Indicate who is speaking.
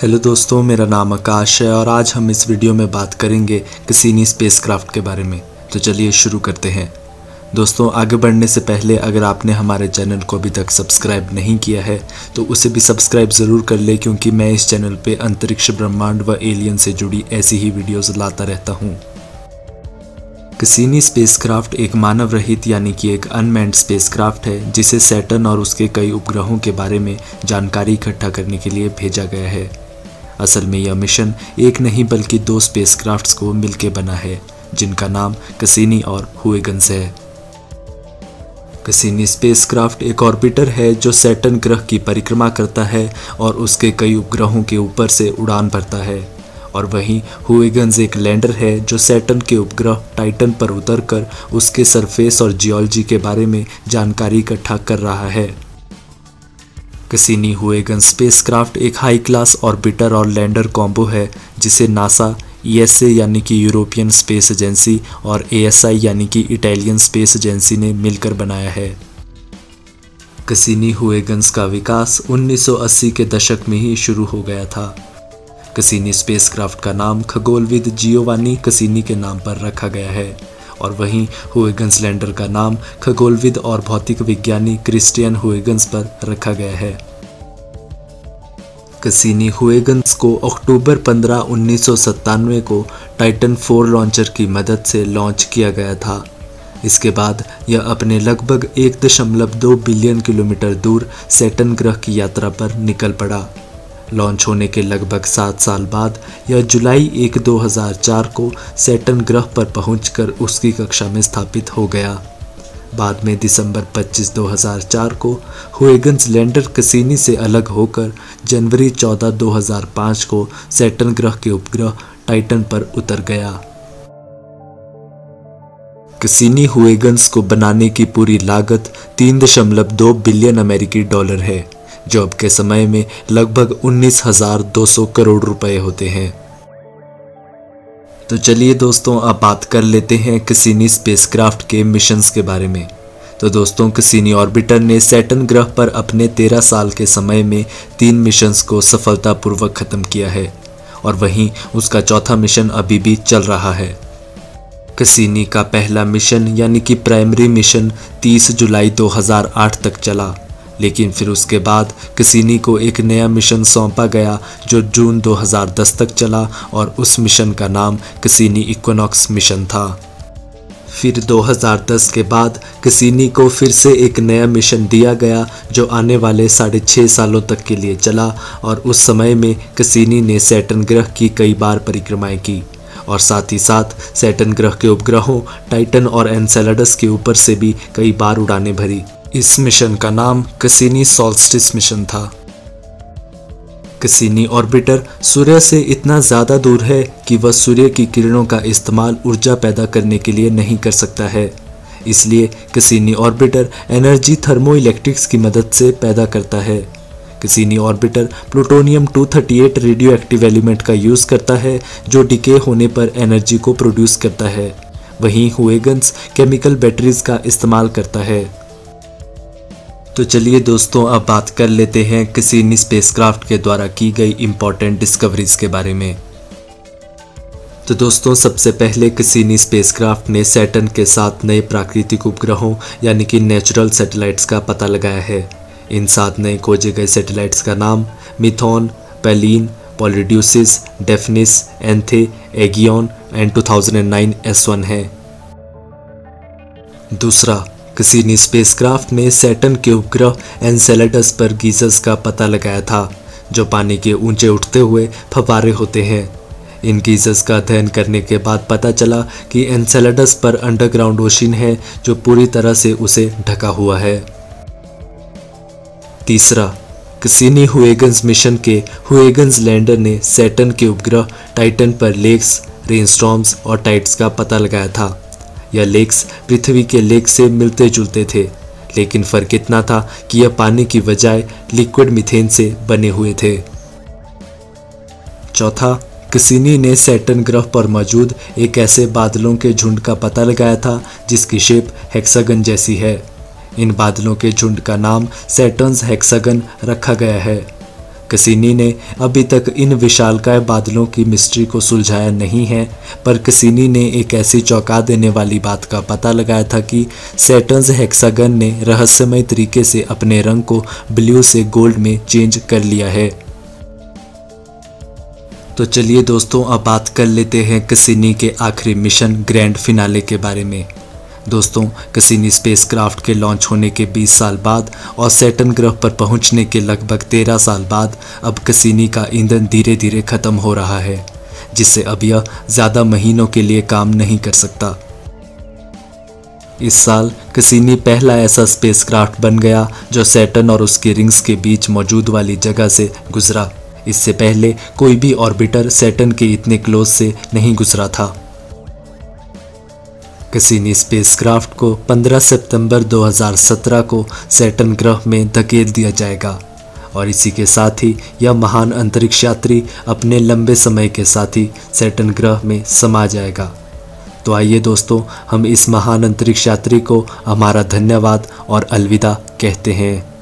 Speaker 1: Hello दोस्तों, मेरा नाम आकाश है और आज हम इस वीडियो में बात करेंगे कैसिनी स्पेसक्राफ्ट के बारे में। तो चलिए शुरू करते हैं। दोस्तों, आगे बढ़ने से पहले अगर आपने हमारे चैनल को अभी तक सब्सक्राइब नहीं किया है तो उसे भी सब्सक्राइब ज़रूर कर ले, क्योंकि मैं इस चैनल पे अंतरिक्ष, ब्रह्मांड व एलियन से जुड़ी ऐसी ही वीडियोज़ लाता रहता हूँ। कैसिनी स्पेसक्राफ्ट एक मानव रहित यानी कि एक अनमैन्ड स्पेसक्राफ्ट है जिसे सैटर्न और उसके कई उपग्रहों के बारे में जानकारी इकट्ठा करने के लिए भेजा गया है। असल में यह मिशन एक नहीं बल्कि दो स्पेसक्राफ्ट्स को मिलकर बना है, जिनका नाम कैसिनी और हुएगन्स है। कैसिनी स्पेसक्राफ्ट एक ऑर्बिटर है जो सैटर्न ग्रह की परिक्रमा करता है और उसके कई उपग्रहों के ऊपर से उड़ान भरता है, और वहीं हुएगन्स एक लैंडर है जो सैटर्न के उपग्रह टाइटन पर उतरकर उसके सरफेस और जियोलॉजी के बारे में जानकारी इकट्ठा कर रहा है। कैसिनी हुएगन्स स्पेसक्राफ्ट एक हाई क्लास ऑर्बिटर और लैंडर कॉम्बो है जिसे नासा, ईएसए यानी कि यूरोपियन स्पेस एजेंसी और एएसआई यानी कि इटालियन स्पेस एजेंसी ने मिलकर बनाया है। कैसिनी हुएगन्स का विकास 1980 के दशक में ही शुरू हो गया था। कैसिनी स्पेसक्राफ्ट का नाम खगोलविद जियोवानी कैसिनी के नाम पर रखा गया है, और वहीं हुएगन्स लैंडर का नाम खगोलविद और भौतिक विज्ञानी क्रिस्टियन हुएगन्स पर रखा गया है। कैसिनी हुएगन्स को अक्टूबर 15, 1997 को टाइटन 4 लॉन्चर की मदद से लॉन्च किया गया था। इसके बाद यह अपने लगभग 1.2 बिलियन किलोमीटर दूर सैटर्न ग्रह की यात्रा पर निकल पड़ा। लॉन्च होने के लगभग 7 साल बाद यह जुलाई 1, 2004 को सैटर्न ग्रह पर पहुंचकर उसकी कक्षा में स्थापित हो गया। बाद में दिसंबर 25, 2004 को हुएगन्स लैंडर कैसिनी से अलग होकर जनवरी 14, 2005 को सैटर्न ग्रह के उपग्रह टाइटन पर उतर गया। कैसिनी हुएगन्स को बनाने की पूरी लागत 3.2 बिलियन अमेरिकी डॉलर है, जो अब के समय में लगभग 19,200 करोड़ रुपए होते हैं। तो चलिए दोस्तों, अब बात कर लेते हैं कैसिनी स्पेसक्राफ्ट के मिशंस के बारे में। तो दोस्तों, कैसिनी ऑर्बिटर ने सैटर्न ग्रह पर अपने 13 साल के समय में 3 मिशंस को सफलतापूर्वक खत्म किया है, और वहीं उसका चौथा मिशन अभी भी चल रहा है। कैसिनी का पहला मिशन यानी कि प्राइमरी मिशन 30 जुलाई 2008 तक चला, लेकिन फिर उसके बाद कैसिनी को एक नया मिशन सौंपा गया जो जून 2010 तक चला, और उस मिशन का नाम कैसिनी इक्विनॉक्स मिशन था। फिर 2010 के बाद कैसिनी को फिर से एक नया मिशन दिया गया जो आने वाले 6.5 सालों तक के लिए चला, और उस समय में कैसिनी ने सैटर्न ग्रह की कई बार परिक्रमाएं की, और साथ ही साथ सैटर्न ग्रह के उपग्रहों टाइटन और एनसेलेडस के ऊपर से भी कई बार उड़ानें भरी। इस मिशन का नाम कैसिनी सोल्स्टिस मिशन था। कैसिनी ऑर्बिटर सूर्य से इतना ज़्यादा दूर है कि वह सूर्य की किरणों का इस्तेमाल ऊर्जा पैदा करने के लिए नहीं कर सकता है, इसलिए कैसिनी ऑर्बिटर एनर्जी थर्मोइलेक्ट्रिक्स की मदद से पैदा करता है। Cassini orbiter plutonium 238 radio active element का यूज़ करता है जो डिके होने पर एनर्जी को प्रोड्यूस करता है। वहीं हुएगन्स केमिकल बैटरीज का इस्तेमाल करता है। तो चलिए दोस्तों, अब बात कर लेते हैं कैसिनी स्पेसक्राफ्ट के द्वारा की गई इंपॉर्टेंट डिस्कवरीज के बारे में। तो दोस्तों, सबसे पहले कैसिनी स्पेसक्राफ्ट ने सैटर्न के 7 नए प्राकृतिक उपग्रहों यानी कि नेचुरल सैटेलाइट्स का पता लगाया है। इन 7 नए खोजे गए सैटेलाइट्स का नाम मिथोन, पैलिन, पॉलिड्यूसिस, डेफिनिस, एंथे, एगियोन एंड 2009 S1 है। दूसरा, कैसिनी स्पेसक्राफ्ट ने सैटर्न के उपग्रह एनसेलेडस पर गीजर्स का पता लगाया था, जो पानी के ऊंचे उठते हुए फव्वारे होते हैं। इन गीजर्स का अध्ययन करने के बाद पता चला कि एनसेलेडस पर अंडरग्राउंड ओशन है जो पूरी तरह से उसे ढका हुआ है। तीसरा, कैसिनी हुएगन्स मिशन के हुएगन्स लैंडर ने सैटर्न के उपग्रह टाइटन पर लेक्स, रेनस्टॉर्म्स और टाइड्स का पता लगाया था। यह लेक्स पृथ्वी के लेक से मिलते जुलते थे, लेकिन फर्क इतना था कि यह पानी की बजाय लिक्विड मीथेन से बने हुए थे। चौथा, कैसिनी ने सैटर्न ग्रह पर मौजूद एक ऐसे बादलों के झुंड का पता लगाया था जिसकी शेप हेक्सागन जैसी है। इन बादलों के झुंड का नाम सैटर्न्स हेक्सागन रखा गया है। कैसिनी ने अभी तक इन विशालकाय बादलों की मिस्ट्री को सुलझाया नहीं है, पर कैसिनी ने एक ऐसी चौंका देने वाली बात का पता लगाया था कि सैटर्न्स हेक्सागन ने रहस्यमय तरीके से अपने रंग को ब्लू से गोल्ड में चेंज कर लिया है। तो चलिए दोस्तों, अब बात कर लेते हैं कैसिनी के आखिरी मिशन ग्रैंड फिनाले के बारे में। दोस्तों, कैसिनी स्पेसक्राफ्ट के लॉन्च होने के 20 साल बाद और सैटर्न ग्रह पर पहुंचने के लगभग 13 साल बाद अब कैसिनी का ईंधन धीरे धीरे खत्म हो रहा है, जिससे अब यह ज़्यादा महीनों के लिए काम नहीं कर सकता। इस साल कैसिनी पहला ऐसा स्पेसक्राफ्ट बन गया जो सैटर्न और उसके रिंग्स के बीच मौजूद वाली जगह से गुजरा। इससे पहले कोई भी ऑर्बिटर सैटर्न के इतने क्लोज से नहीं गुजरा था। कैसिनी स्पेसक्राफ्ट को 15 सितंबर 2017 को सैटर्न ग्रह में धकेल दिया जाएगा और इसी के साथ ही यह महान अंतरिक्ष यात्री अपने लंबे समय के साथ ही सैटर्न ग्रह में समा जाएगा। तो आइए दोस्तों, हम इस महान अंतरिक्ष यात्री को हमारा धन्यवाद और अलविदा कहते हैं।